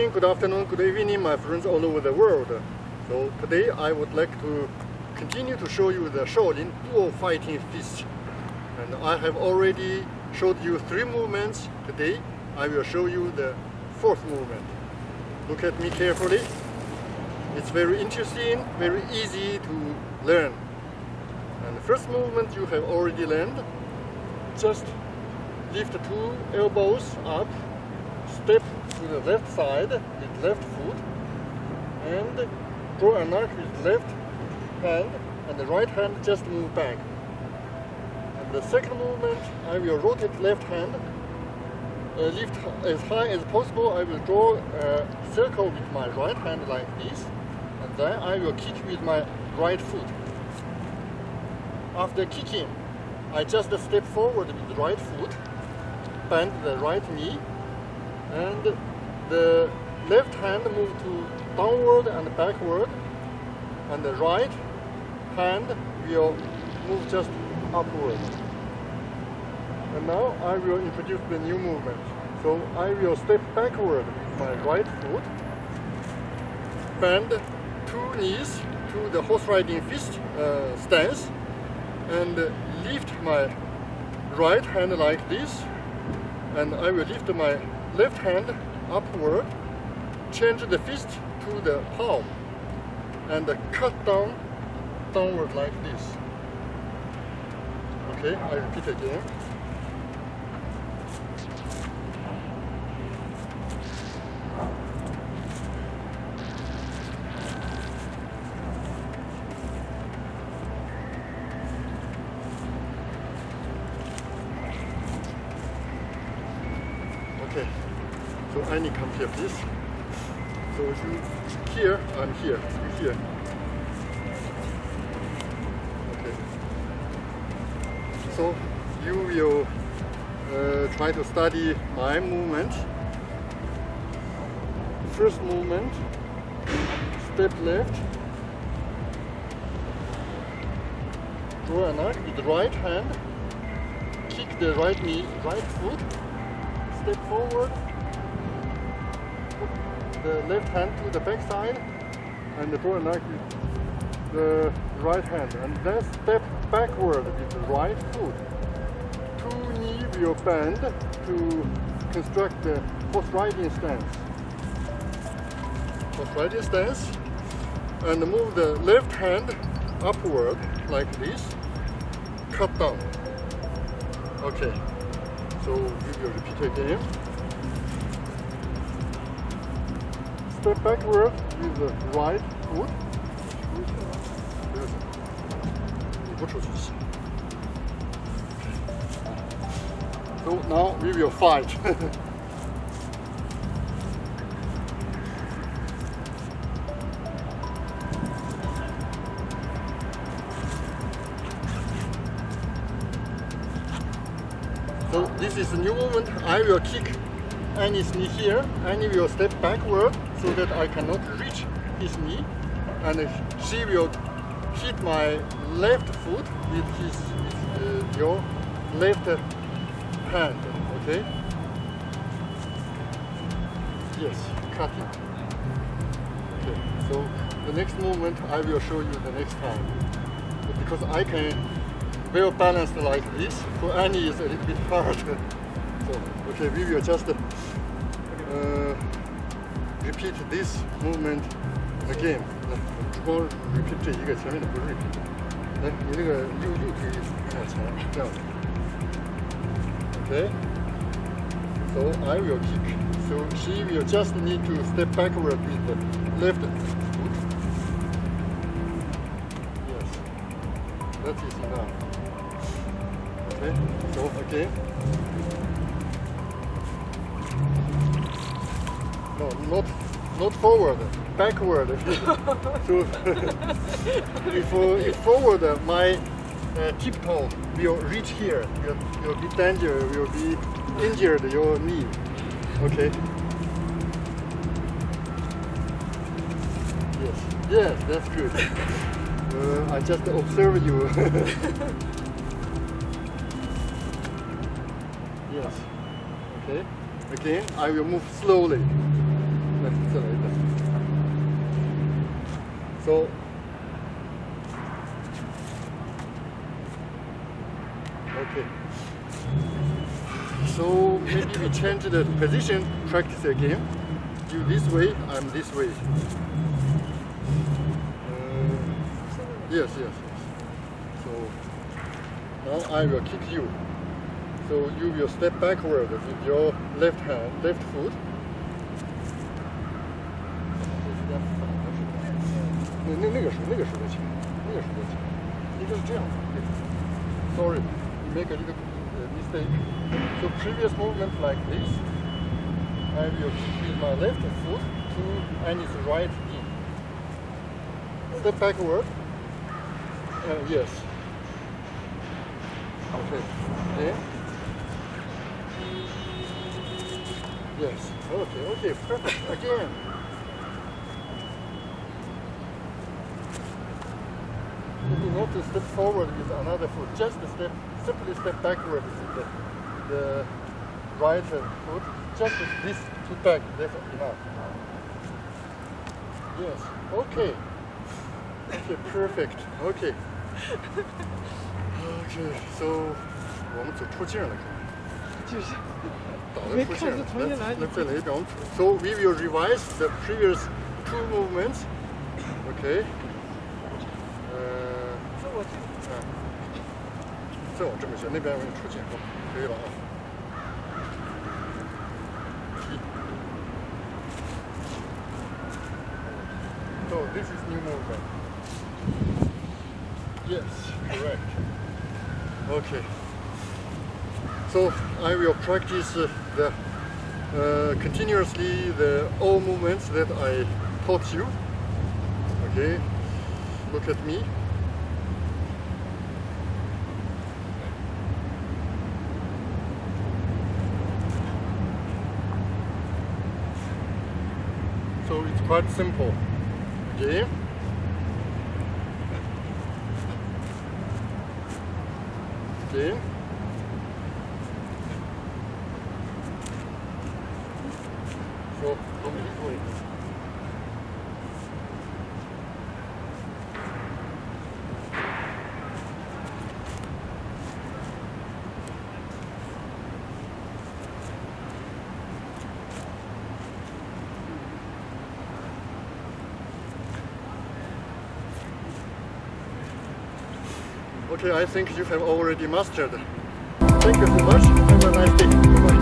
morning, good afternoon, good evening, my friends all over the world. So today I would like to continue to show you the Shaolin Dual Fighting Fists. And I have already showed you 3 movements. Today I will show you the 4th movement. Look at me carefully. It's very interesting, very easy to learn. And the first movement you have already learned. Just lift 2 elbows up, step to the left side with left foot, and draw an arc with left hand, and the right hand just move back. And the second movement, I will rotate left hand, lift as high as possible. I will draw a circle with my right hand like this, and then I will kick with my right foot. After kicking, I just step forward with the right foot, bend the right knee, and the left hand move to downward and backward, and the right hand will move just upward. And now I will introduce the new movement. So I will step backward with my right foot, bend 2 knees to the horse riding fist stance, and lift my right hand like this, and I will lift my left hand upward, change the fist to the palm, and cut downward like this. Okay, I repeat again. Okay, so Annie, come here, please. So you here, I'm here, you here. Okay. So you will try to study my movement. First movement, step left, draw an arc with the right hand, kick the right knee, right foot, step forward, put the left hand to the back side, and draw an arc with the right hand, and then step backward with the right foot. 2 knee will bend to construct the horse riding stance. Horse riding stance, and move the left hand upward like this, cut down. Okay. So we will repeat again. Step backward with the right foot. So now we will fight. So this is a new movement. I will kick Annie's knee here. Annie will step backward so that I cannot reach his knee, and she will hit my left foot with your left hand. Okay? Yes, cut it. Okay. So the next movement I will show you the next time, because I can well balanced like this. For Annie is a little bit hard. So okay, we will just repeat this movement again. 光 repeat 这一个，前面的不是 repeat。来，你那个右腿往前，这样子。Okay. So I will kick. So she will just need to step backward with the left foot. Yes, that is enough. Okay, so again. No, not forward, backward. So if forward, my tiptoe will reach here. Will be danger. Will be injured your knee. Okay. Yes, that's good. I just observe you. Yes. Okay. Again, I will move slowly. 来，再来一个。So. Okay. So maybe we change the position, practice again. You this way, I'm this way. Yes. So now I will kick you. So you will step backward with your left hand, left foot. 那个是的情况，应该是这样的。Sorry, you make a little mistake. So previous movement like this, I will kick with my left foot to Annie's right knee. Step backward. Yes. Okay. Then. Yes. Okay. Perfect. Again. You do not to step forward with another foot. Just simply step backward with the right foot. Just this to back. That's enough. Yes. Okay. Perfect. Okay. So 我们走出镜了，就是倒在出镜了。再来一遍。So we will revise the previous two movements. Okay. 再往这边行，那边我给你出镜，可以了啊。So this is new movement. Yes, correct. Okay. So I will practice continuously the all movements that I taught you. Okay. Look at me. So it's quite simple. Okay. Okay. So come this way. Okay, I think you have already mastered. Thank you so much. Have a nice day. Bye-bye.